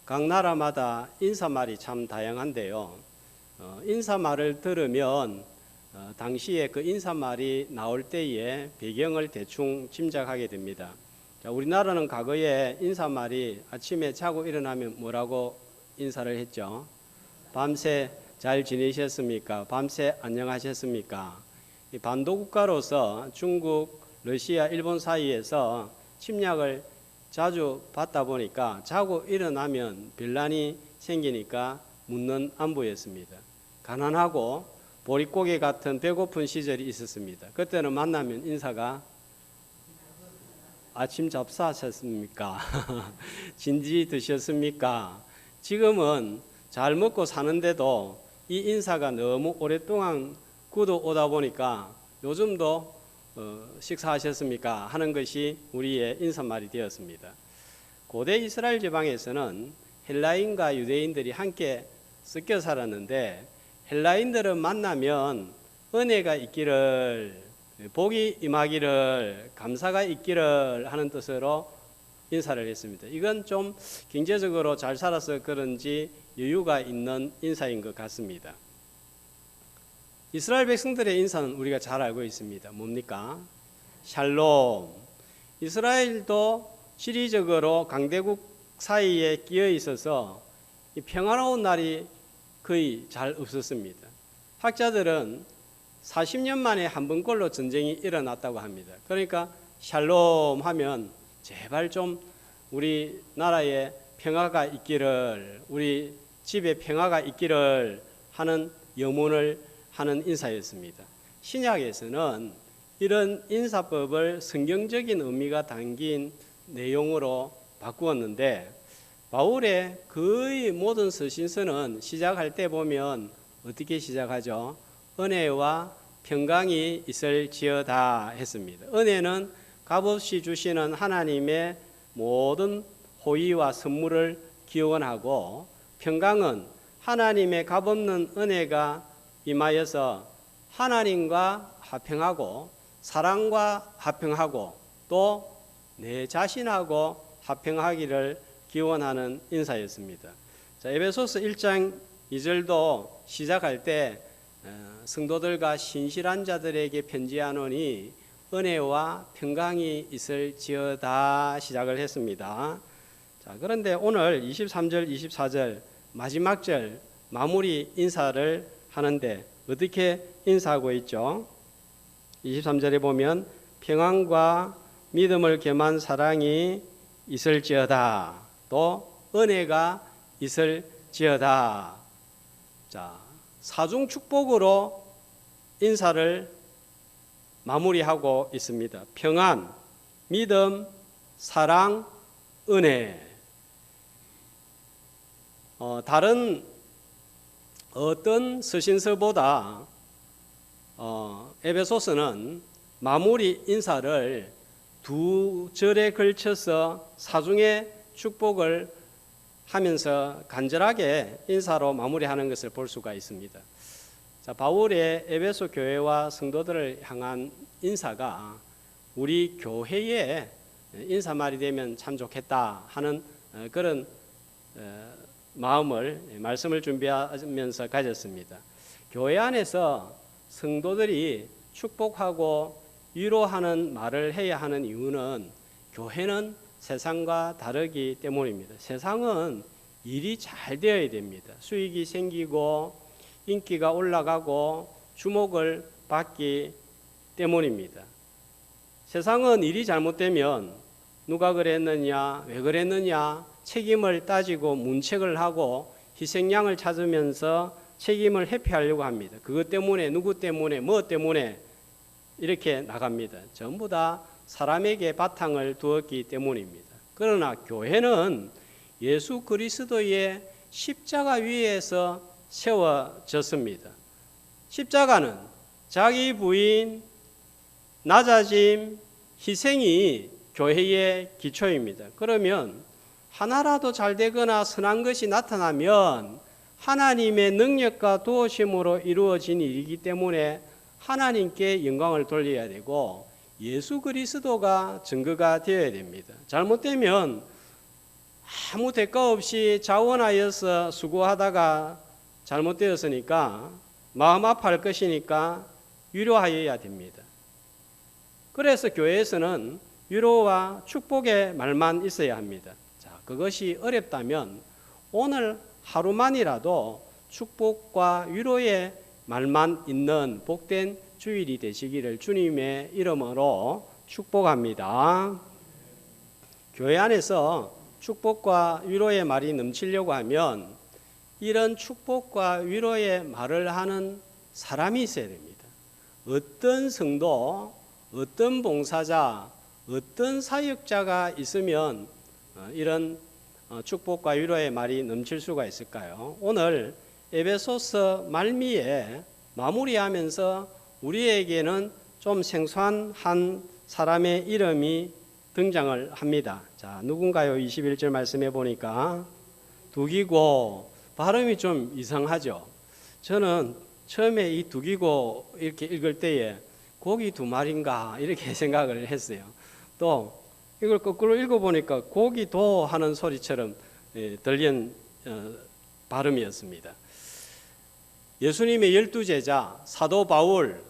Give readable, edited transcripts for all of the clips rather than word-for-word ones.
각 나라마다 인사말이 참 다양한데요. 인사말을 들으면 당시에 그 인사말이 나올 때의 배경을 대충 짐작하게 됩니다. 자, 우리나라는 과거에 인사말이 아침에 자고 일어나면 뭐라고 인사를 했죠? 밤새 잘 지내셨습니까? 밤새 안녕하셨습니까? 반도국가로서 중국, 러시아, 일본 사이에서 침략을 자주 받다 보니까 자고 일어나면 변란이 생기니까 묻는 안부였습니다. 가난하고 보릿고개 같은 배고픈 시절이 있었습니다. 그때는 만나면 인사가 아침 잡사하셨습니까? 진지 드셨습니까? 지금은 잘 먹고 사는데도 이 인사가 너무 오랫동안 굳어오다 보니까 요즘도 식사하셨습니까? 하는 것이 우리의 인사말이 되었습니다. 고대 이스라엘 지방에서는 헬라인과 유대인들이 함께 섞여 살았는데 헬라인들은 만나면 은혜가 있기를, 복이 임하기를, 감사가 있기를 하는 뜻으로 인사를 했습니다. 이건 좀 경제적으로 잘 살아서 그런지 여유가 있는 인사인 것 같습니다. 이스라엘 백성들의 인사는 우리가 잘 알고 있습니다. 뭡니까? 샬롬. 이스라엘도 지리적으로 강대국 사이에 끼어 있어서 평화로운 날이 거의 잘 없었습니다. 학자들은 40년 만에 한 번꼴로 전쟁이 일어났다고 합니다. 그러니까 샬롬 하면 제발 좀 우리 나라에 평화가 있기를, 우리 집에 평화가 있기를 하는 염원을 하는 인사였습니다. 신약에서는 이런 인사법을 성경적인 의미가 담긴 내용으로 바꾸었는데 바울의 거의 모든 서신서는 시작할 때 보면 어떻게 시작하죠? 은혜와 평강이 있을지어다 했습니다. 은혜는 값없이 주시는 하나님의 모든 호의와 선물을 기원하고, 평강은 하나님의 값없는 은혜가 임하여서 하나님과 화평하고 사랑과 화평하고 또 내 자신하고 화평하기를 기원하는 인사였습니다. 자, 에베소서 1장 2절도 시작할 때 성도들과 신실한 자들에게 편지하노니 은혜와 평강이 있을지어다 시작을 했습니다. 자, 그런데 오늘 23절, 24절 마지막 절 마무리 인사를 하는데 어떻게 인사하고 있죠? 23절에 보면 평안과 믿음을 겸한 사랑이 있을지어다, 또 은혜가 있을지어다. 자, 사중 축복으로 인사를 마무리하고 있습니다. 평안, 믿음, 사랑, 은혜. 다른 어떤 서신서보다 에베소서는 마무리 인사를 두 절에 걸쳐서 사중의 축복을 하면서 간절하게 인사로 마무리하는 것을 볼 수가 있습니다. 자, 바울의 에베소 교회와 성도들을 향한 인사가 우리 교회의 인사말이 되면 참 좋겠다 하는 그런 말씀을 준비하면서 가졌습니다. 교회 안에서 성도들이 축복하고 위로하는 말을 해야 하는 이유는 교회는 세상과 다르기 때문입니다. 세상은 일이 잘 되어야 됩니다. 수익이 생기고 인기가 올라가고 주목을 받기 때문입니다. 세상은 일이 잘못되면 누가 그랬느냐, 왜 그랬느냐 책임을 따지고 문책을 하고 희생양을 찾으면서 책임을 회피하려고 합니다. 그것 때문에, 누구 때문에, 뭐 때문에 이렇게 나갑니다. 전부 다 사람에게 바탕을 두었기 때문입니다. 그러나 교회는 예수 그리스도의 십자가 위에서 세워졌습니다. 십자가는 자기 부인, 낮아짐, 희생이 교회의 기초입니다. 그러면 하나라도 잘 되거나 선한 것이 나타나면 하나님의 능력과 도우심으로 이루어진 일이기 때문에 하나님께 영광을 돌려야 되고 예수 그리스도가 증거가 되어야 됩니다. 잘못되면 아무 대가 없이 자원하여서 수고하다가 잘못되었으니까 마음 아파할 것이니까 위로하여야 됩니다. 그래서 교회에서는 위로와 축복의 말만 있어야 합니다. 자, 그것이 어렵다면 오늘 하루만이라도 축복과 위로의 말만 있는 복된 주일이 되시기를 주님의 이름으로 축복합니다. 교회 안에서 축복과 위로의 말이 넘치려고 하면 이런 축복과 위로의 말을 하는 사람이 있어야 됩니다. 어떤 성도, 어떤 봉사자, 어떤 사역자가 있으면 이런 축복과 위로의 말이 넘칠 수가 있을까요? 오늘 에베소서 말미에 마무리하면서 우리에게는 좀 생소한 한 사람의 이름이 등장을 합니다. 자, 누군가요? 21절 말씀해 보니까 두기고, 발음이 좀 이상하죠. 저는 처음에 이 두기고 이렇게 읽을 때에 고기 두 마리인가 이렇게 생각을 했어요. 또 이걸 거꾸로 읽어보니까 고기도 하는 소리처럼 들리는 발음이었습니다. 예수님의 12제자 사도 바울,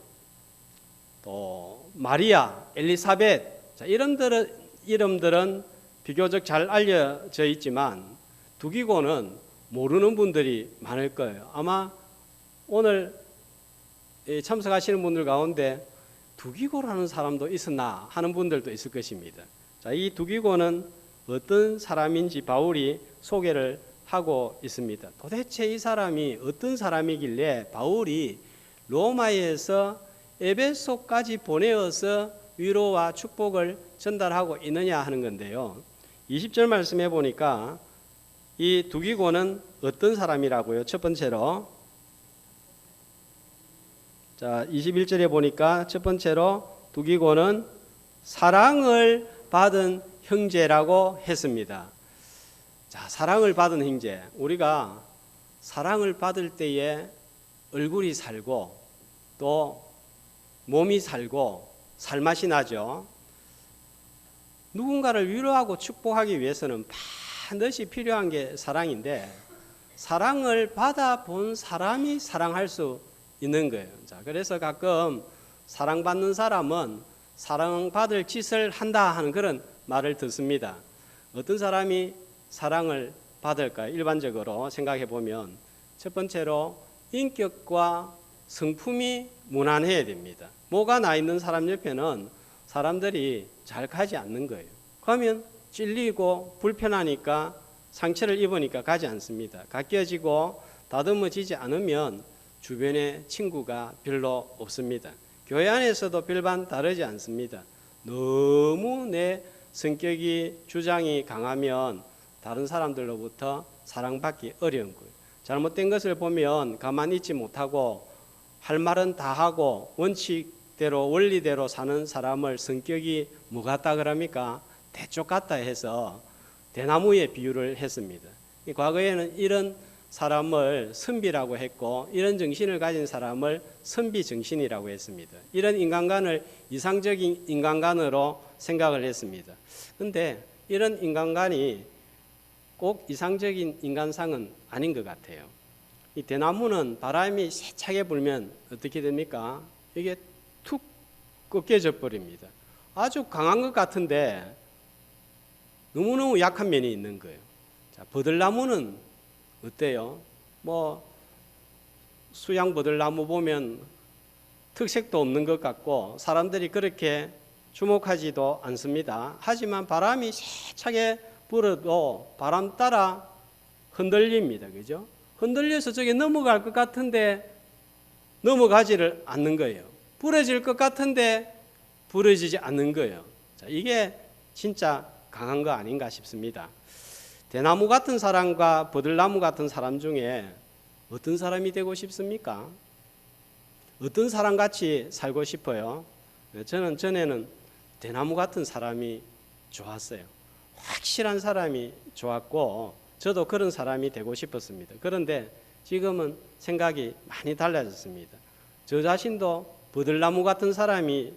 또 마리아, 엘리사벳, 자, 이름들은 비교적 잘 알려져 있지만 두기고는 모르는 분들이 많을 거예요. 아마 오늘 참석하시는 분들 가운데 두기고라는 사람도 있었나 하는 분들도 있을 것입니다. 자, 이 두기고는 어떤 사람인지 바울이 소개를 하고 있습니다. 도대체 이 사람이 어떤 사람이길래 바울이 로마에서 에베소까지 보내어서 위로와 축복을 전달하고 있느냐 하는 건데요. 20절 말씀해 보니까 이 두기고는 어떤 사람이라고요? 첫 번째로, 자, 21절에 보니까 첫 번째로 두기고는 사랑을 받은 형제라고 했습니다. 자, 사랑을 받은 형제. 우리가 사랑을 받을 때에 얼굴이 살고 또 몸이 살고 살맛이 나죠. 누군가를 위로하고 축복하기 위해서는 반드시 필요한 게 사랑인데 사랑을 받아본 사람이 사랑할 수 있는 거예요. 자, 그래서 가끔 사랑받는 사람은 사랑받을 짓을 한다 하는 그런 말을 듣습니다. 어떤 사람이 사랑을 받을까? 일반적으로 생각해 보면 첫 번째로 인격과 성품이 무난해야 됩니다. 뭐가 나 있는 사람 옆에는 사람들이 잘 가지 않는 거예요. 그러면 찔리고 불편하니까 상처를 입으니까 가지 않습니다. 깎여지고 다듬어지지 않으면 주변에 친구가 별로 없습니다. 교회 안에서도 별반 다르지 않습니다. 너무 내 성격이 주장이 강하면 다른 사람들로부터 사랑받기 어려운 거예요. 잘못된 것을 보면 가만히 있지 못하고 할 말은 다 하고 원칙대로 원리대로 사는 사람을 성격이 뭐 같다 그럽니까? 대쪽 같다 해서 대나무에 비유를 했습니다. 과거에는 이런 사람을 선비라고 했고 이런 정신을 가진 사람을 선비정신이라고 했습니다. 이런 인간관을 이상적인 인간관으로 생각을 했습니다. 그런데 이런 인간관이 꼭 이상적인 인간상은 아닌 것 같아요. 이 대나무는 바람이 세차게 불면 어떻게 됩니까? 이게 툭 꺾여져 버립니다. 아주 강한 것 같은데 너무너무 약한 면이 있는 거예요. 자, 버들나무는 어때요? 뭐 수양 버들나무 보면 특색도 없는 것 같고 사람들이 그렇게 주목하지도 않습니다. 하지만 바람이 세차게 불어도 바람 따라 흔들립니다. 그죠? 흔들려서 저게 넘어갈 것 같은데 넘어가지를 않는 거예요. 부러질 것 같은데 부러지지 않는 거예요. 자, 이게 진짜 강한 거 아닌가 싶습니다. 대나무 같은 사람과 버들나무 같은 사람 중에 어떤 사람이 되고 싶습니까? 어떤 사람같이 살고 싶어요? 저는 전에는 대나무 같은 사람이 좋았어요. 확실한 사람이 좋았고 저도 그런 사람이 되고 싶었습니다. 그런데 지금은 생각이 많이 달라졌습니다. 저 자신도 버들나무 같은 사람이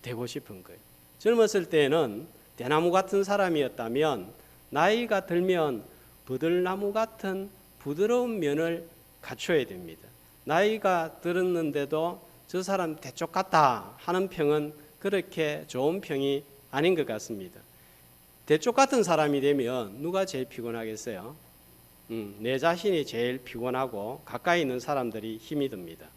되고 싶은 거예요. 젊었을 때는 대나무 같은 사람이었다면 나이가 들면 버들나무 같은 부드러운 면을 갖춰야 됩니다. 나이가 들었는데도 저 사람 대쪽 같다 하는 평은 그렇게 좋은 평이 아닌 것 같습니다. 대쪽 같은 사람이 되면 누가 제일 피곤하겠어요? 내 자신이 제일 피곤하고 가까이 있는 사람들이 힘이 듭니다.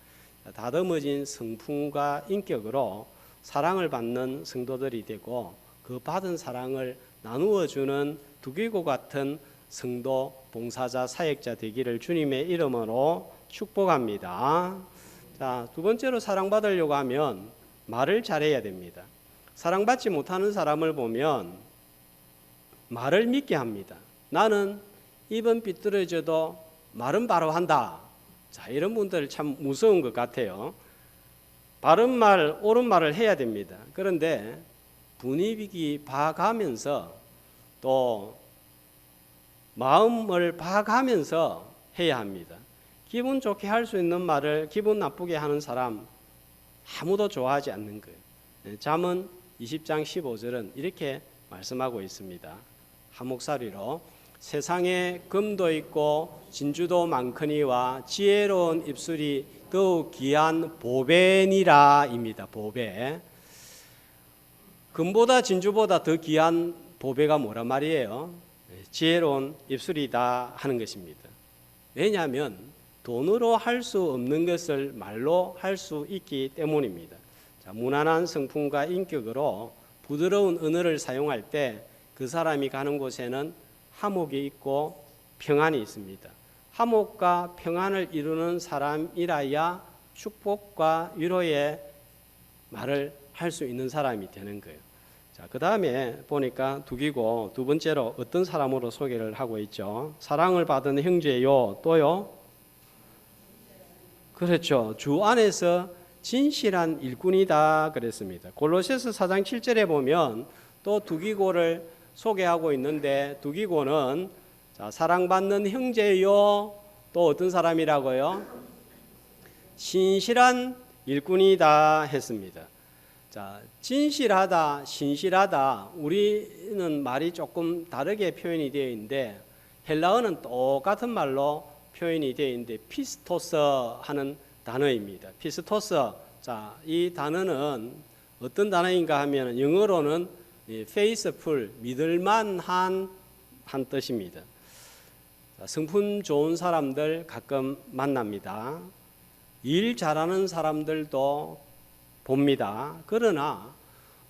다듬어진 성품과 인격으로 사랑을 받는 성도들이 되고 그 받은 사랑을 나누어 주는 두기고 같은 성도, 봉사자, 사역자 되기를 주님의 이름으로 축복합니다. 자, 두 번째로 사랑받으려고 하면 말을 잘해야 됩니다. 사랑받지 못하는 사람을 보면 말을 믿게 합니다. 나는 입은 삐뚤어져도 말은 바로 한다. 자, 이런 분들 참 무서운 것 같아요. 바른 말, 옳은 말을 해야 됩니다. 그런데 분위기 봐가면서 또 마음을 봐가면서 해야 합니다. 기분 좋게 할 수 있는 말을 기분 나쁘게 하는 사람 아무도 좋아하지 않는 거예요. 잠언 20장 15절은 이렇게 말씀하고 있습니다. 한 목소리로 세상에 금도 있고 진주도 많거니와 지혜로운 입술이 더욱 귀한 보배니라 입니다. 보배. 금보다 진주보다 더 귀한 보배가 뭐란 말이에요? 지혜로운 입술이다 하는 것입니다. 왜냐하면 돈으로 할 수 없는 것을 말로 할 수 있기 때문입니다. 자, 무난한 성품과 인격으로 부드러운 언어를 사용할 때 그 사람이 가는 곳에는 화목이 있고 평안이 있습니다. 화목과 평안을 이루는 사람이라야 축복과 위로의 말을 할 수 있는 사람이 되는 거예요. 자, 그 다음에 보니까 두기고 두 번째로 어떤 사람으로 소개를 하고 있죠. 사랑을 받은 형제요, 또요. 그렇죠. 주 안에서 진실한 일꾼이다 그랬습니다. 골로새서 4장 7절에 보면 또 두기고를 소개하고 있는데 두기고는 자, 사랑받는 형제요, 또 어떤 사람이라고요? 신실한 일꾼이다 했습니다. 자, 진실하다, 신실하다, 우리는 말이 조금 다르게 표현이 되어 있는데 헬라어는 똑같은 말로 표현이 되어 있는데 피스토스 하는 단어입니다. 피스토스. 자, 이 단어는 어떤 단어인가 하면 영어로는 faithful, 믿을만한 한 뜻입니다. 자, 성품 좋은 사람들 가끔 만납니다. 일 잘하는 사람들도 봅니다. 그러나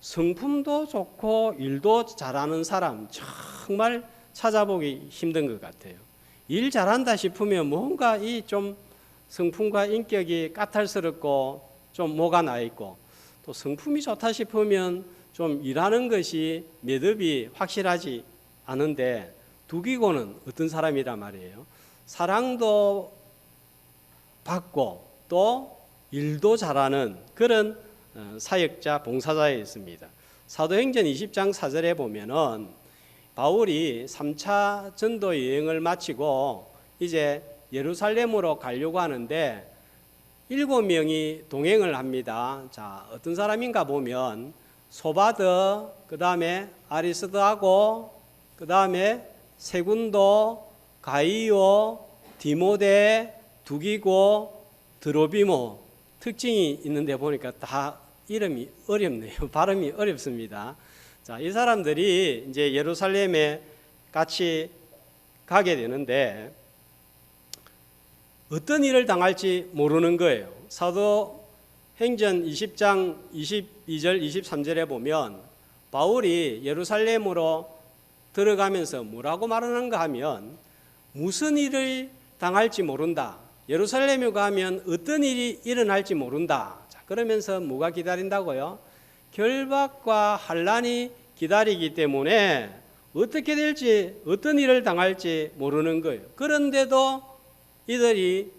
성품도 좋고 일도 잘하는 사람 정말 찾아보기 힘든 것 같아요. 일 잘한다 싶으면 뭔가 이 좀 성품과 인격이 까탈스럽고 좀 뭐가 나 있고 또 성품이 좋다 싶으면 좀 일하는 것이 매듭이 확실하지 않은데 두기고는 어떤 사람이란 말이에요. 사랑도 받고 또 일도 잘하는 그런 사역자, 봉사자였습니다. 사도행전 20장 4절에 보면은 바울이 3차 전도 여행을 마치고 이제 예루살렘으로 가려고 하는데 7명이 동행을 합니다. 자, 어떤 사람인가 보면 소바드, 그 다음에 아리스드하고, 그 다음에 세군도, 가이오, 디모데, 두기고, 드로비모 특징이 있는데 보니까 다 이름이 어렵네요. 발음이 어렵습니다. 자, 이 사람들이 이제 예루살렘에 같이 가게 되는데 어떤 일을 당할지 모르는 거예요. 사도행전 20장 22절 23절에 보면 바울이 예루살렘으로 들어가면서 뭐라고 말하는가 하면 무슨 일을 당할지 모른다. 예루살렘에 가면 어떤 일이 일어날지 모른다. 자, 그러면서 뭐가 기다린다고요? 결박과 환란이 기다리기 때문에 어떻게 될지 어떤 일을 당할지 모르는 거예요. 그런데도 이들이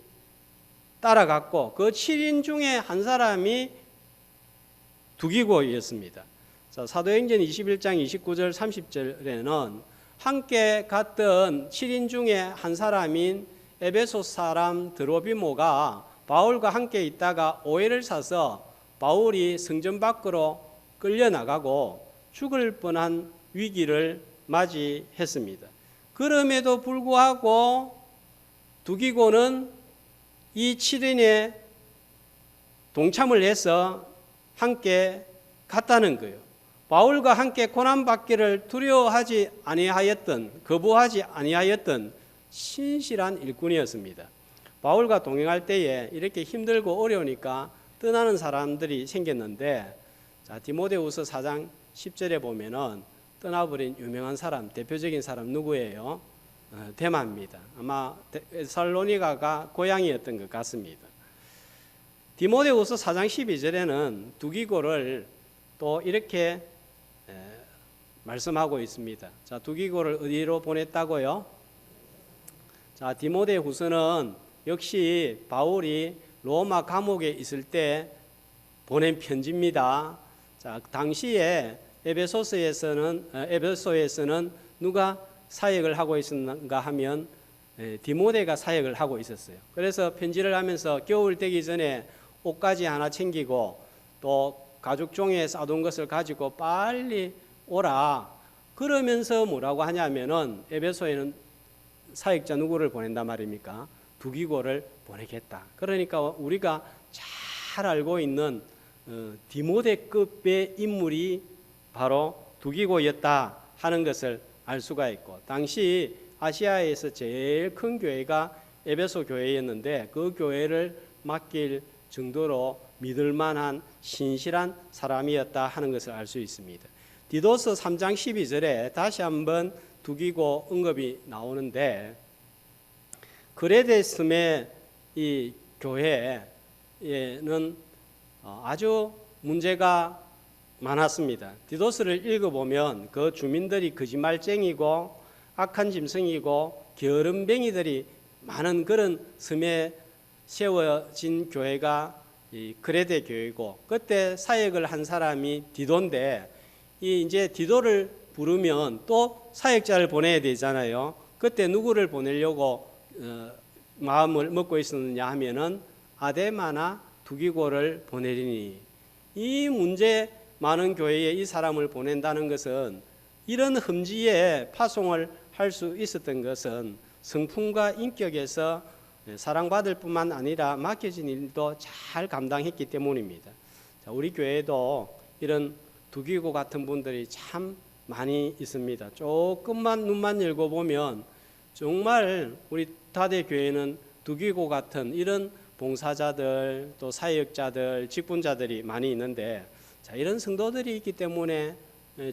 따라갔고 그 7인 중에 한 사람이 두기고였습니다. 자, 사도행전 21장 29절 30절에는 함께 갔던 7인 중에 한 사람인 에베소 사람 드로비모가 바울과 함께 있다가 오해를 사서 바울이 성전 밖으로 끌려나가고 죽을 뻔한 위기를 맞이했습니다. 그럼에도 불구하고 두기고는 이 7인에 동참을 해서 함께 갔다는 거예요. 바울과 함께 고난받기를 두려워하지 아니하였던, 거부하지 아니하였던 신실한 일꾼이었습니다. 바울과 동행할 때에 이렇게 힘들고 어려우니까 떠나는 사람들이 생겼는데, 자, 디모데후서 4장 10절에 보면은 떠나버린 유명한 사람, 대표적인 사람 누구예요? 데마입니다. 아마 살로니가가 고향이었던 것 같습니다. 디모데후서 4장 12절에는 두기고를 또 이렇게 말씀하고 있습니다. 자, 두기고를 어디로 보냈다고요? 자, 디모데후서는 역시 바울이 로마 감옥에 있을 때 보낸 편지입니다. 자, 당시에 에베소에서는 누가 사역을 하고 있었는가 하면 디모데가 사역을 하고 있었어요. 그래서 편지를 하면서 겨울 되기 전에 옷가지 하나 챙기고 또 가죽 종이에 싸둔 것을 가지고 빨리 오라. 그러면서 뭐라고 하냐면은 에베소에는 사역자 누구를 보낸단 말입니까? 두기고를 보내겠다. 그러니까 우리가 잘 알고 있는 디모데급의 인물이 바로 두기고였다 하는 것을 알 수가 있고, 당시 아시아에서 제일 큰 교회가 에베소 교회였는데 그 교회를 맡길 정도로 믿을 만한 신실한 사람이었다 하는 것을 알 수 있습니다. 디도서 3장 12절에 다시 한번 두기고 언급이 나오는데, 그레데스의 이 교회에는 아주 문제가 많았습니다. 디도스를 읽어보면 그 주민들이 거짓말쟁이고 악한 짐승이고 게으름뱅이들이 많은 그런 섬에 세워진 교회가 이 그레데 교회고, 그때 사역을 한 사람이 디도인데, 이 이제 디도를 부르면 또 사역자를 보내야 되잖아요. 그때 누구를 보내려고 마음을 먹고 있었느냐 하면은 아데마나 두기고를 보내리니, 이 문제 많은 교회에 이 사람을 보낸다는 것은, 이런 흠지에 파송을 할 수 있었던 것은 성품과 인격에서 사랑받을 뿐만 아니라 맡겨진 일도 잘 감당했기 때문입니다. 자, 우리 교회도 이런 두기고 같은 분들이 참 많이 있습니다. 조금만 눈만 열고 보면 정말 우리 다대교회는 두기고 같은 이런 봉사자들, 또 사역자들, 직분자들이 많이 있는데, 자, 이런 성도들이 있기 때문에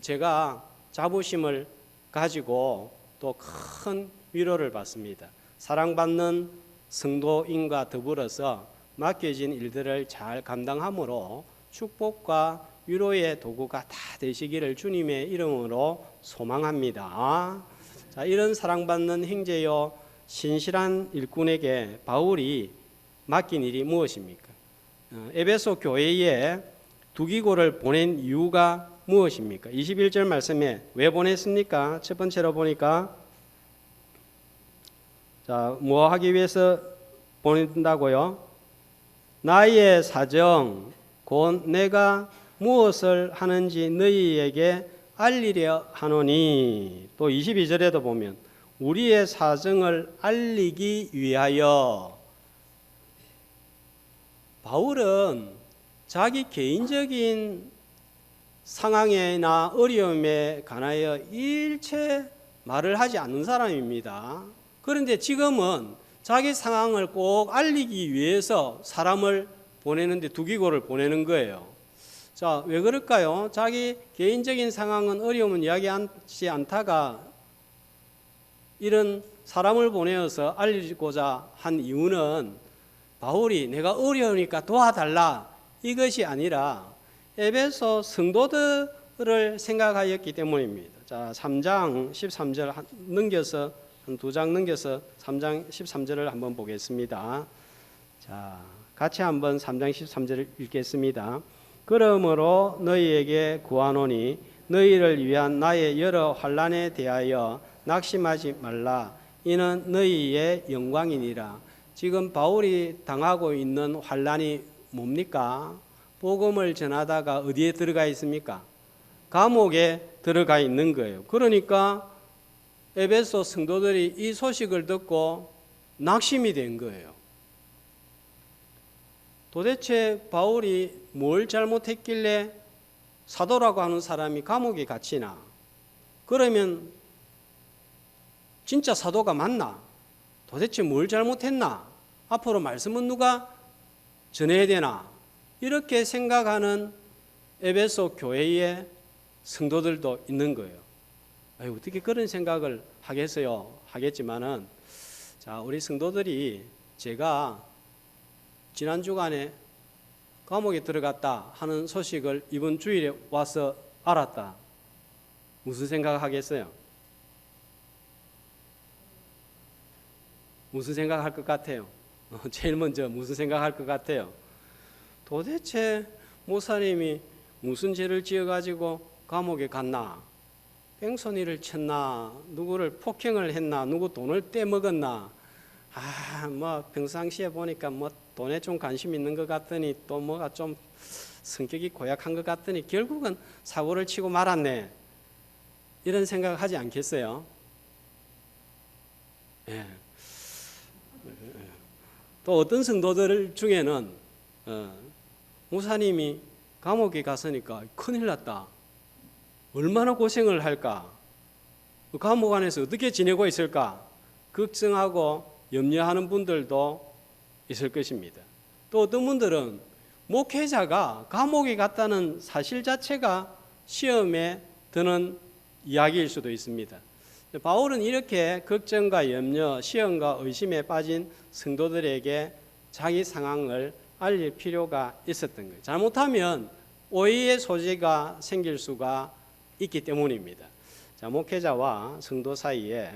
제가 자부심을 가지고 또 큰 위로를 받습니다. 사랑받는 성도인과 더불어서 맡겨진 일들을 잘 감당함으로 축복과 위로의 도구가 다 되시기를 주님의 이름으로 소망합니다. 자, 이런 사랑받는 형제요 신실한 일꾼에게 바울이 맡긴 일이 무엇입니까? 에베소 교회에 두기고를 보낸 이유가 무엇입니까? 21절 말씀에 왜 보냈습니까? 첫 번째로 보니까, 자, 뭐 하기 위해서 보낸다고요? 나의 사정 곧 내가 무엇을 하는지 너희에게 알리려 하노니. 또 22절에도 보면 우리의 사정을 알리기 위하여. 바울은 자기 개인적인 상황이나 어려움에 관하여 일체 말을 하지 않는 사람입니다. 그런데 지금은 자기 상황을 꼭 알리기 위해서 사람을 보내는데 두기고를 보내는 거예요. 자, 왜 그럴까요? 자기 개인적인 상황은 어려움은 이야기하지 않다가 이런 사람을 보내어서 알리고자 한 이유는 바울이 내가 어려우니까 도와달라 이것이 아니라 에베소 성도들을 생각하였기 때문입니다. 자, 3장 13절 넘겨서 한 두 장 넘겨서 3장 13절을 한번 보겠습니다. 자, 같이 한번 3장 13절을 읽겠습니다. 그러므로 너희에게 구하노니 너희를 위한 나의 여러 환난에 대하여 낙심하지 말라. 이는 너희의 영광이니라. 지금 바울이 당하고 있는 환난이 뭡니까? 복음을 전하다가 어디에 들어가 있습니까? 감옥에 들어가 있는 거예요. 그러니까 에베소 성도들이 이 소식을 듣고 낙심이 된 거예요. 도대체 바울이 뭘 잘못했길래 사도라고 하는 사람이 감옥에 갇히나? 그러면 진짜 사도가 맞나? 도대체 뭘 잘못했나? 앞으로 말씀은 누가 전해야 되나? 이렇게 생각하는 에베소 교회의 성도들도 있는 거예요. 아유, 어떻게 그런 생각을 하겠어요? 하겠지만은, 자, 우리 성도들이 제가 지난 주간에 감옥에 들어갔다 하는 소식을 이번 주일에 와서 알았다. 무슨 생각하겠어요? 무슨 생각할 것 같아요? 제일 먼저 무슨 생각할 것 같아요? 도대체 목사님이 무슨 죄를 지어가지고 감옥에 갔나? 뺑소니를 쳤나? 누구를 폭행을 했나? 누구 돈을 떼먹었나? 뭐 평상시에 보니까 뭐 돈에 좀 관심 있는 것 같더니 또 뭐가 좀 성격이 고약한 것 같더니 결국은 사고를 치고 말았네. 이런 생각 하지 않겠어요? 예. 또 어떤 성도들 중에는 목사님이 감옥에 갔으니까 큰일 났다. 얼마나 고생을 할까? 감옥 안에서 어떻게 지내고 있을까? 걱정하고 염려하는 분들도 있을 것입니다. 또 어떤 분들은 목회자가 감옥에 갔다는 사실 자체가 시험에 드는 이야기일 수도 있습니다. 바울은 이렇게 걱정과 염려, 시험과 의심에 빠진 성도들에게 자기 상황을 알릴 필요가 있었던 거예요. 잘못하면 오해의 소지가 생길 수가 있기 때문입니다. 자, 목회자와 성도 사이에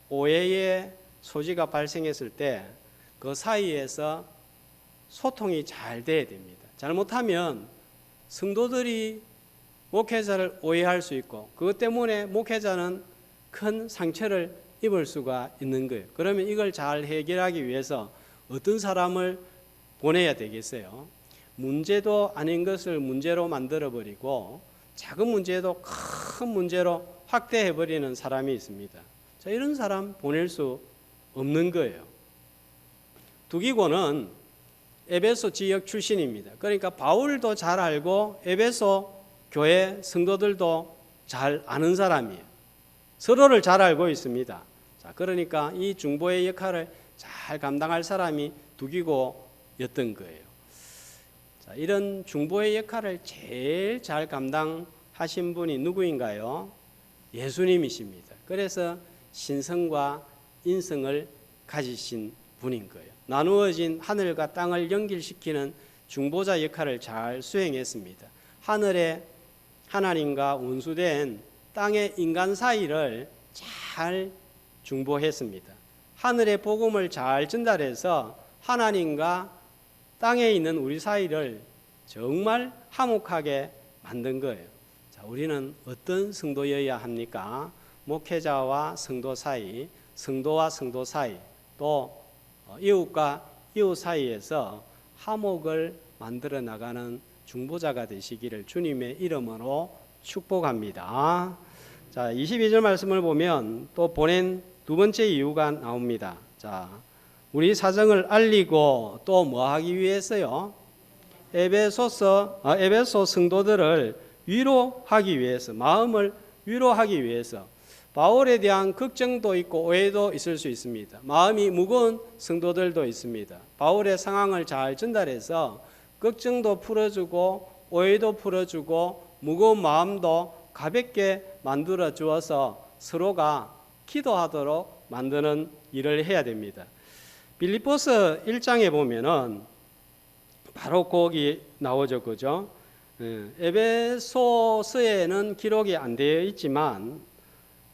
오해의 소지가 발생했을 때 그 사이에서 소통이 잘 돼야 됩니다. 잘못하면 성도들이 목회자를 오해할 수 있고 그것 때문에 목회자는 큰 상처를 입을 수가 있는 거예요. 그러면 이걸 잘 해결하기 위해서 어떤 사람을 보내야 되겠어요? 문제도 아닌 것을 문제로 만들어버리고 작은 문제도 큰 문제로 확대해버리는 사람이 있습니다. 자, 이런 사람 보낼 수 없는 거예요. 두기고는 에베소 지역 출신입니다. 그러니까 바울도 잘 알고 에베소 교회 성도들도 잘 아는 사람이에요. 서로를 잘 알고 있습니다. 자, 그러니까 이 중보의 역할을 잘 감당할 사람이 두기고였던 거예요. 자, 이런 중보의 역할을 제일 잘 감당하신 분이 누구인가요? 예수님이십니다. 그래서 신성과 인성을 가지신 분인 거예요. 나누어진 하늘과 땅을 연결시키는 중보자 역할을 잘 수행했습니다. 하늘의 하나님과 원수된 땅의 인간 사이를 잘 중보했습니다. 하늘의 복음을 잘 전달해서 하나님과 땅에 있는 우리 사이를 정말 화목하게 만든 거예요. 자, 우리는 어떤 성도여야 합니까? 목회자와 성도 사이, 성도와 성도 사이, 또 이웃과 이웃 사이에서 화목을 만들어 나가는 중보자가 되시기를 주님의 이름으로 축복합니다. 자, 22절 말씀을 보면 또 보낸 두 번째 이유가 나옵니다. 자, 우리 사정을 알리고 또 뭐 하기 위해서요? 에베소 성도들을 위로하기 위해서, 마음을 위로하기 위해서. 바울에 대한 걱정도 있고 오해도 있을 수 있습니다. 마음이 무거운 성도들도 있습니다. 바울의 상황을 잘 전달해서 걱정도 풀어주고 오해도 풀어주고 무거운 마음도 가볍게 만들어 주어서 서로가 기도하도록 만드는 일을 해야 됩니다. 빌립보서 1장에 보면은 바로 거기 나오죠, 그죠? 에베소서에는 기록이 안 되어 있지만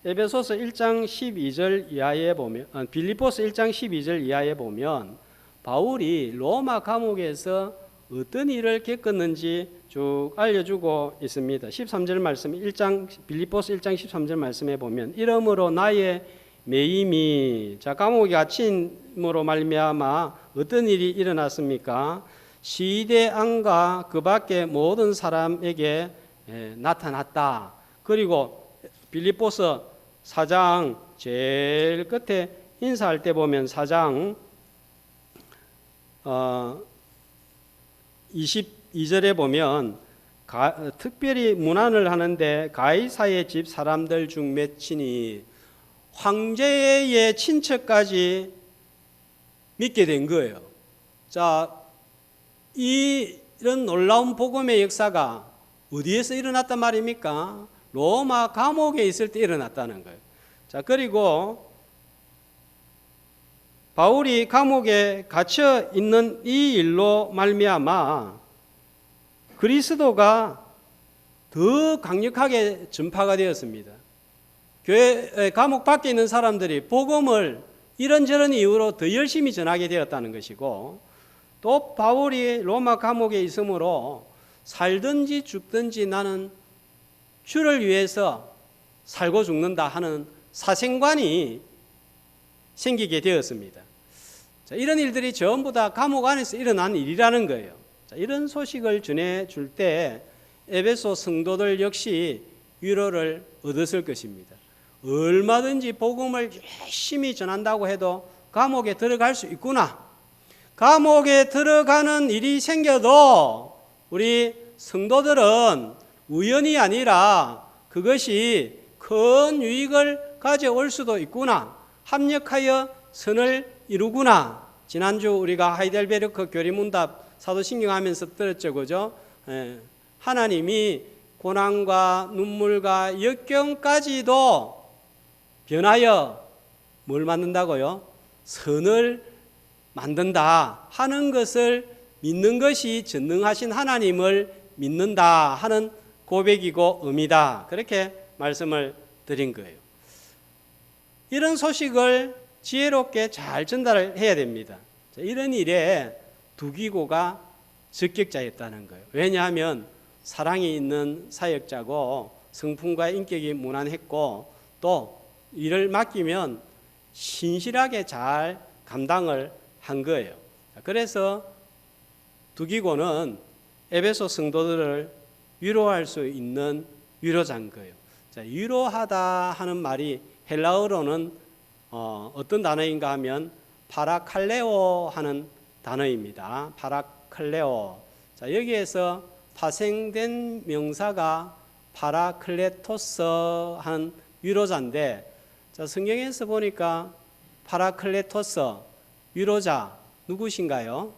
에베소서 1장 12절 이하에 보면, 빌립보서 1장 12절 이하에 보면 바울이 로마 감옥에서 어떤 일을 겪었는지 쭉 알려주고 있습니다. 13절 말씀, 빌립보서 1장 13절 말씀에 보면 이러므로 나의 매임이, 자, 감옥에 갇힘으로 말미암아 어떤 일이 일어났습니까? 시대 안과 그 밖의 모든 사람에게 나타났다. 그리고 빌립보서 4장 제일 끝에 인사할 때 보면 4장 22절에 보면 특별히 문안을 하는데 가이사의 집 사람들 중 몇이니 황제의 친척까지 믿게 된 거예요. 자, 이런 놀라운 복음의 역사가 어디에서 일어났단 말입니까? 로마 감옥에 있을 때 일어났다는 거예요. 자, 그리고 바울이 감옥에 갇혀 있는 이 일로 말미암아 그리스도가 더 강력하게 전파가 되었습니다. 교회 감옥 밖에 있는 사람들이 복음을 이런저런 이유로 더 열심히 전하게 되었다는 것이고, 또 바울이 로마 감옥에 있으므로 살든지 죽든지 나는 주를 위해서 살고 죽는다 하는 사생관이 생기게 되었습니다. 자, 이런 일들이 전부 다 감옥 안에서 일어난 일이라는 거예요. 자, 이런 소식을 전해줄 때 에베소 성도들 역시 위로를 얻었을 것입니다. 얼마든지 복음을 열심히 전한다고 해도 감옥에 들어갈 수 있구나. 감옥에 들어가는 일이 생겨도 우리 성도들은 우연이 아니라 그것이 큰 유익을 가져올 수도 있구나. 합력하여 선을 이루구나. 지난주 우리가 하이델베르크 교리문답 사도신경 하면서 들었죠, 그죠? 하나님이 고난과 눈물과 역경까지도 변하여 뭘 만든다고요? 선을 만든다 하는 것을 믿는 것이 전능하신 하나님을 믿는다 하는 고백이고 의미다. 그렇게 말씀을 드린 거예요. 이런 소식을 지혜롭게 잘 전달을 해야 됩니다. 이런 일에 두기고가 적격자였다는 거예요. 왜냐하면 사랑이 있는 사역자고 성품과 인격이 무난했고 또 일을 맡기면 신실하게 잘 감당을 한 거예요. 그래서 두기고는 에베소 성도들을 위로할 수 있는 위로자인 거예요. 자, 위로하다 하는 말이 헬라어로는 어떤 단어인가 하면 파라칼레오 하는 단어입니다. 파라칼레오. 자, 여기에서 파생된 명사가 파라클레토스 한 위로자인데, 자, 성경에서 보니까 파라클레토스 위로자 누구신가요?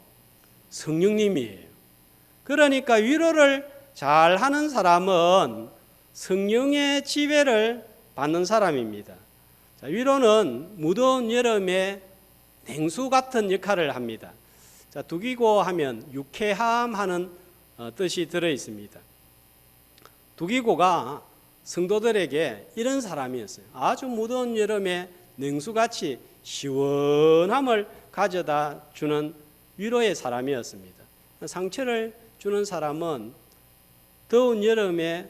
성령님이에요. 그러니까 위로를 잘 하는 사람은 성령의 지배를 받는 사람입니다. 자, 위로는 무더운 여름에 냉수 같은 역할을 합니다. 자, 두기고 하면 유쾌함 하는 뜻이 들어 있습니다. 두기고가 성도들에게 이런 사람이었어요. 아주 무더운 여름에 냉수같이 시원함을 가져다 주는 위로의 사람이었습니다. 상처를 주는 사람은 더운 여름에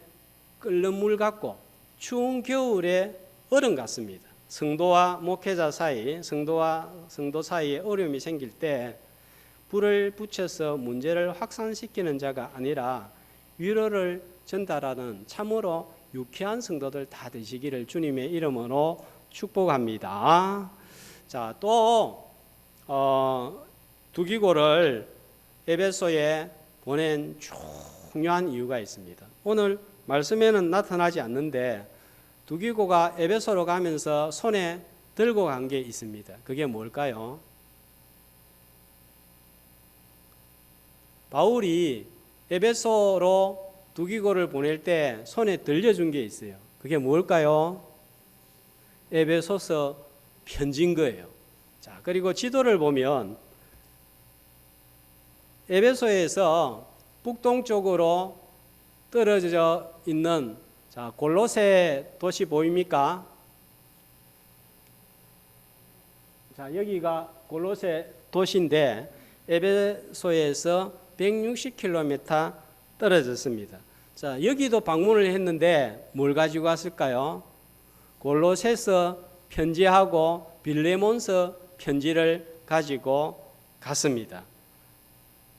끓는 물 같고 추운 겨울에 얼음 같습니다. 성도와 목회자 사이, 성도와 성도 사이에 어려움이 생길 때 불을 붙여서 문제를 확산시키는 자가 아니라 위로를 전달하는 참으로 유쾌한 성도들 다 되시기를 주님의 이름으로 축복합니다. 자, 또 두기고를 에베소에 보낸 중요한 이유가 있습니다. 오늘 말씀에는 나타나지 않는데 두기고가 에베소로 가면서 손에 들고 간 게 있습니다. 그게 뭘까요? 바울이 에베소로 두기고를 보낼 때 손에 들려준 게 있어요. 그게 뭘까요? 에베소서 편지인 거예요. 자, 그리고 지도를 보면 에베소에서 북동쪽으로 떨어져 있는, 자, 골로새 도시 보입니까? 자, 여기가 골로새 도시인데 에베소에서 160km 떨어졌습니다. 자, 여기도 방문을 했는데 뭘 가지고 왔을까요? 골로새서 편지하고 빌레몬서 편지를 가지고 갔습니다.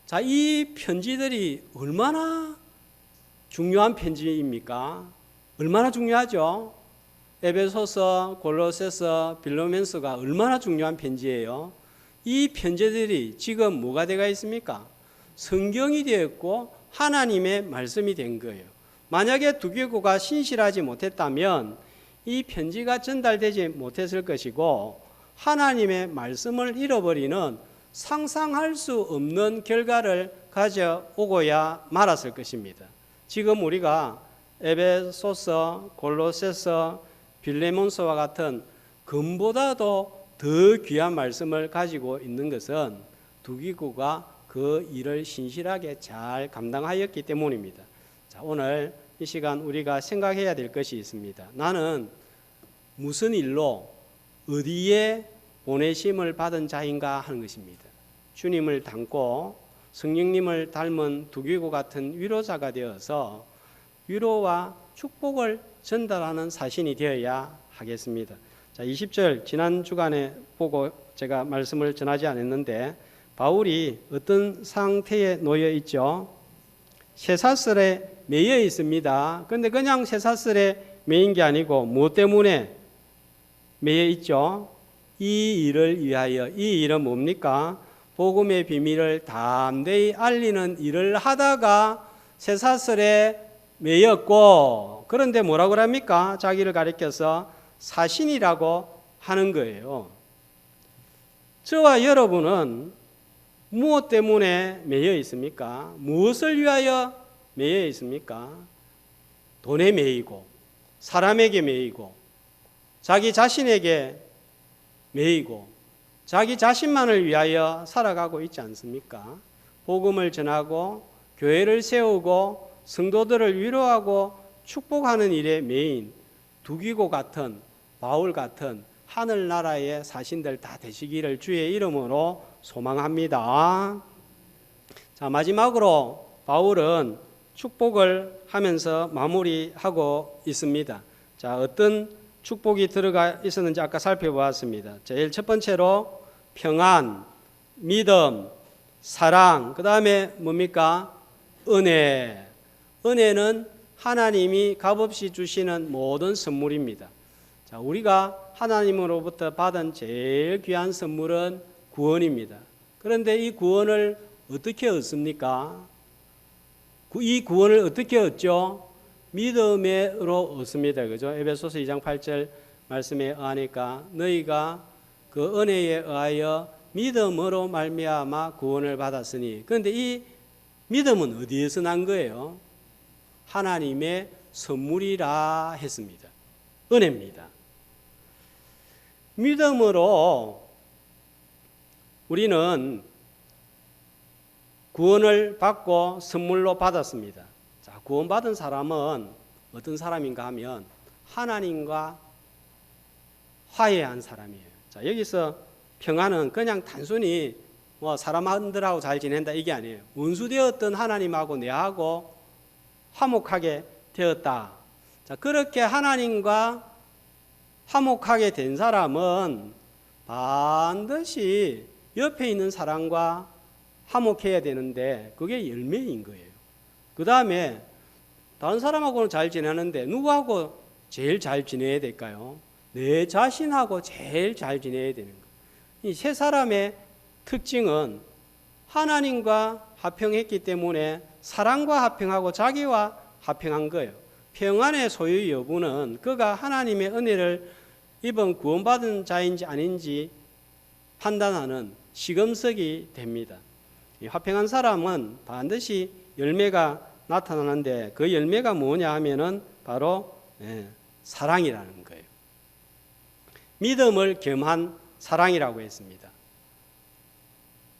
자, 이 편지들이 얼마나 중요한 편지입니까? 얼마나 중요하죠? 에베소서, 골로새서, 빌로멘서가 얼마나 중요한 편지예요. 이 편지들이 지금 뭐가 되어 있습니까? 성경이 되었고 하나님의 말씀이 된 거예요. 만약에 두기고가 신실하지 못했다면 이 편지가 전달되지 못했을 것이고 하나님의 말씀을 잃어버리는 상상할 수 없는 결과를 가져오고야 말았을 것입니다. 지금 우리가 에베소서, 골로새서, 빌레몬서와 같은 금보다도 더 귀한 말씀을 가지고 있는 것은 두기고가 그 일을 신실하게 잘 감당하였기 때문입니다. 자, 오늘 이 시간 우리가 생각해야 될 것이 있습니다. 나는 무슨 일로 어디에 보내심을 받은 자인가 하는 것입니다. 주님을 닮고 성령님을 닮은 두기고 같은 위로자가 되어서 위로와 축복을 전달하는 사신이 되어야 하겠습니다. 자, 20절 지난 주간에 보고 제가 말씀을 전하지 않았는데 바울이 어떤 상태에 놓여 있죠? 쇠사슬에 매여 있습니다. 그런데 그냥 쇠사슬에 매인 게 아니고 무엇 때문에 매여 있죠? 이 일을 위하여. 이 일은 뭡니까? 복음의 비밀을 담대히 알리는 일을 하다가 쇠사슬에 매였고, 그런데 뭐라고 합니까? 자기를 가리켜서 사신이라고 하는 거예요. 저와 여러분은 무엇 때문에 매여 있습니까? 무엇을 위하여 매여 있습니까? 돈에 매이고, 사람에게 매이고, 자기 자신에게 매이고, 자기 자신만을 위하여 살아가고 있지 않습니까? 복음을 전하고 교회를 세우고 성도들을 위로하고 축복하는 일에 매인 두기고 같은 바울 같은 하늘나라의 사신들 다 되시기를 주의 이름으로 소망합니다. 자, 마지막으로 바울은 축복을 하면서 마무리하고 있습니다. 자, 어떤 축복이 들어가 있었는지 아까 살펴보았습니다. 제일 첫 번째로 평안, 믿음, 사랑, 그 다음에 뭡니까? 은혜. 은혜는 하나님이 값없이 주시는 모든 선물입니다. 자, 우리가 하나님으로부터 받은 제일 귀한 선물은 구원입니다. 그런데 이 구원을 어떻게 얻습니까? 이 구원을 어떻게 얻죠? 믿음으로 얻습니다. 그죠? 에베소서 2장 8절 말씀에 의하니까 너희가 그 은혜에 의하여 믿음으로 말미암아 구원을 받았으니. 그런데 이 믿음은 어디에서 난 거예요? 하나님의 선물이라 했습니다. 은혜입니다. 믿음으로 우리는 구원을 받고 선물로 받았습니다. 자, 구원받은 사람은 어떤 사람인가 하면 하나님과 화해한 사람이에요. 자, 여기서 평안은 그냥 단순히 뭐 사람들하고 잘 지낸다 이게 아니에요. 원수되었던 하나님하고 내하고 화목하게 되었다. 자, 그렇게 하나님과 화목하게 된 사람은 반드시 옆에 있는 사람과 화목해야 되는데 그게 열매인 거예요. 그 다음에 다른 사람하고는 잘 지내는데 누구하고 제일 잘 지내야 될까요? 내 자신하고 제일 잘 지내야 되는 거예요. 이 세 사람의 특징은 하나님과 화평했기 때문에 사랑과 화평하고 자기와 화평한 거예요. 평안의 소유 여부는 그가 하나님의 은혜를 입은 구원받은 자인지 아닌지 판단하는 시금석이 됩니다. 이 화평한 사람은 반드시 열매가 나타나는데 그 열매가 뭐냐 하면은 바로 사랑이라는 거예요. 믿음을 겸한 사랑이라고 했습니다.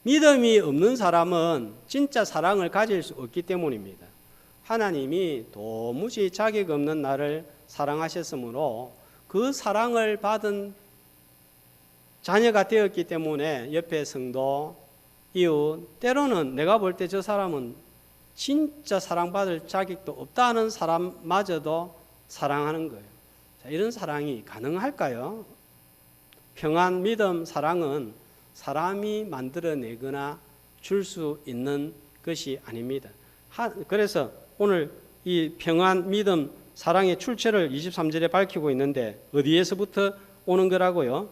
믿음이 없는 사람은 진짜 사랑을 가질 수 없기 때문입니다. 하나님이 도무지 자격 없는 나를 사랑하셨으므로 그 사랑을 받은 자녀가 되었기 때문에 옆에 성도, 이웃, 때로는 내가 볼 때 저 사람은 진짜 사랑받을 자격도 없다는 사람마저도 사랑하는 거예요. 자, 이런 사랑이 가능할까요? 평안, 믿음, 사랑은 사람이 만들어내거나 줄 수 있는 것이 아닙니다. 그래서 오늘 이 평안, 믿음, 사랑의 출처를 23절에 밝히고 있는데 어디에서부터 오는 거라고요?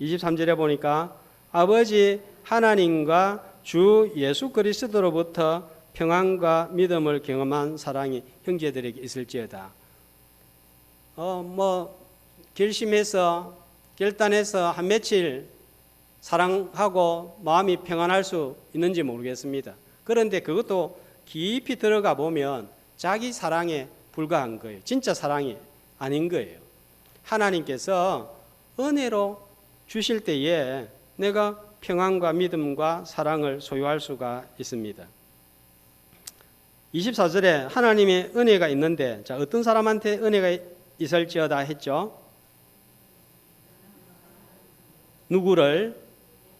23절에 보니까 아버지 하나님과 주 예수 그리스도로부터 평안과 믿음을 경험한 사랑이 형제들에게 있을지어다. 결심해서 결단해서 한 며칠 사랑하고 마음이 평안할 수 있는지 모르겠습니다. 그런데 그것도 깊이 들어가 보면 자기 사랑에 불과한 거예요. 진짜 사랑이 아닌 거예요. 하나님께서 은혜로 주실 때에 내가 평안과 믿음과 사랑을 소유할 수가 있습니다. 24절에 하나님의 은혜가 있는데, 자, 어떤 사람한테 은혜가 있을지어다 했죠? 누구를?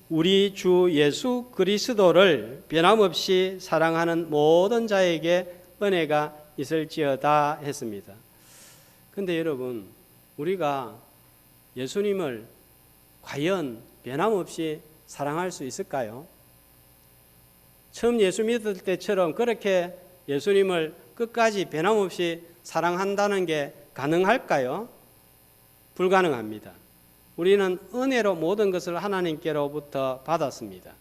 우리 주 예수 그리스도를 변함없이 사랑하는 모든 자에게 은혜가 있을지어다 했습니다. 근데 여러분, 우리가 예수님을 과연 변함없이 사랑할 수 있을까요? 처음 예수 믿을 때처럼 그렇게 예수님을 끝까지 변함없이 사랑한다는 게 가능할까요? 불가능합니다. 우리는 은혜로 모든 것을 하나님께로부터 받았습니다.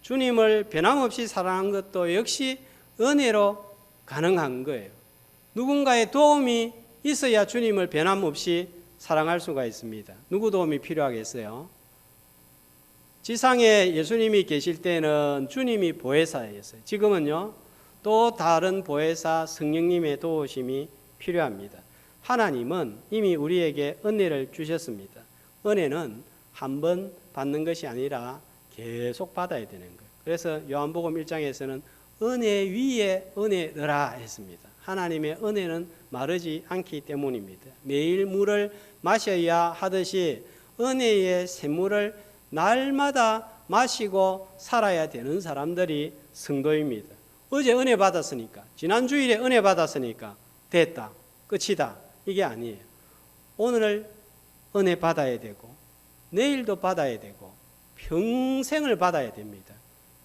주님을 변함없이 사랑한 것도 역시 은혜로 가능한 거예요. 누군가의 도움이 있어야 주님을 변함없이 사랑할 수가 있습니다. 누구 도움이 필요하겠어요? 지상에 예수님이 계실 때는 주님이 보혜사였어요. 지금은요, 또 다른 보혜사 성령님의 도우심이 필요합니다. 하나님은 이미 우리에게 은혜를 주셨습니다. 은혜는 한 번 받는 것이 아니라 계속 받아야 되는 거예요. 그래서 요한복음 1장에서는 은혜 위에 은혜더라 했습니다. 하나님의 은혜는 마르지 않기 때문입니다. 매일 물을 마셔야 하듯이 은혜의 샘물을 날마다 마시고 살아야 되는 사람들이 성도입니다. 어제 은혜 받았으니까, 지난 주일에 은혜 받았으니까 됐다, 끝이다, 이게 아니에요. 오늘 은혜 받아야 되고 내일도 받아야 되고 평생을 받아야 됩니다.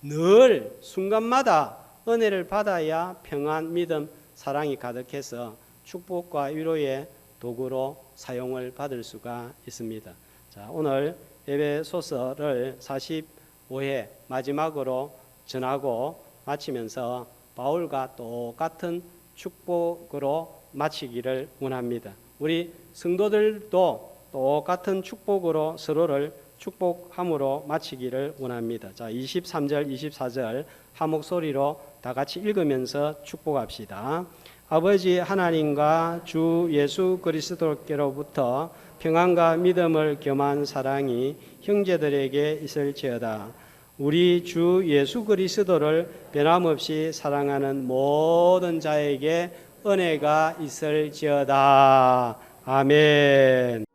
늘 순간마다 은혜를 받아야 평안, 믿음, 사랑이 가득해서 축복과 위로의 도구로 사용을 받을 수가 있습니다. 자, 오늘 에베소서를 45회 마지막으로 전하고 마치면서 바울과 똑같은 축복으로 마치기를 원합니다. 우리 성도들도 똑같은 축복으로 서로를 축복함으로 마치기를 원합니다. 자, 23절, 24절 한 목소리로 다 같이 읽으면서 축복합시다. 아버지 하나님과 주 예수 그리스도께로부터 평안과 믿음을 겸한 사랑이 형제들에게 있을지어다. 우리 주 예수 그리스도를 변함없이 사랑하는 모든 자에게 은혜가 있을지어다. 아멘.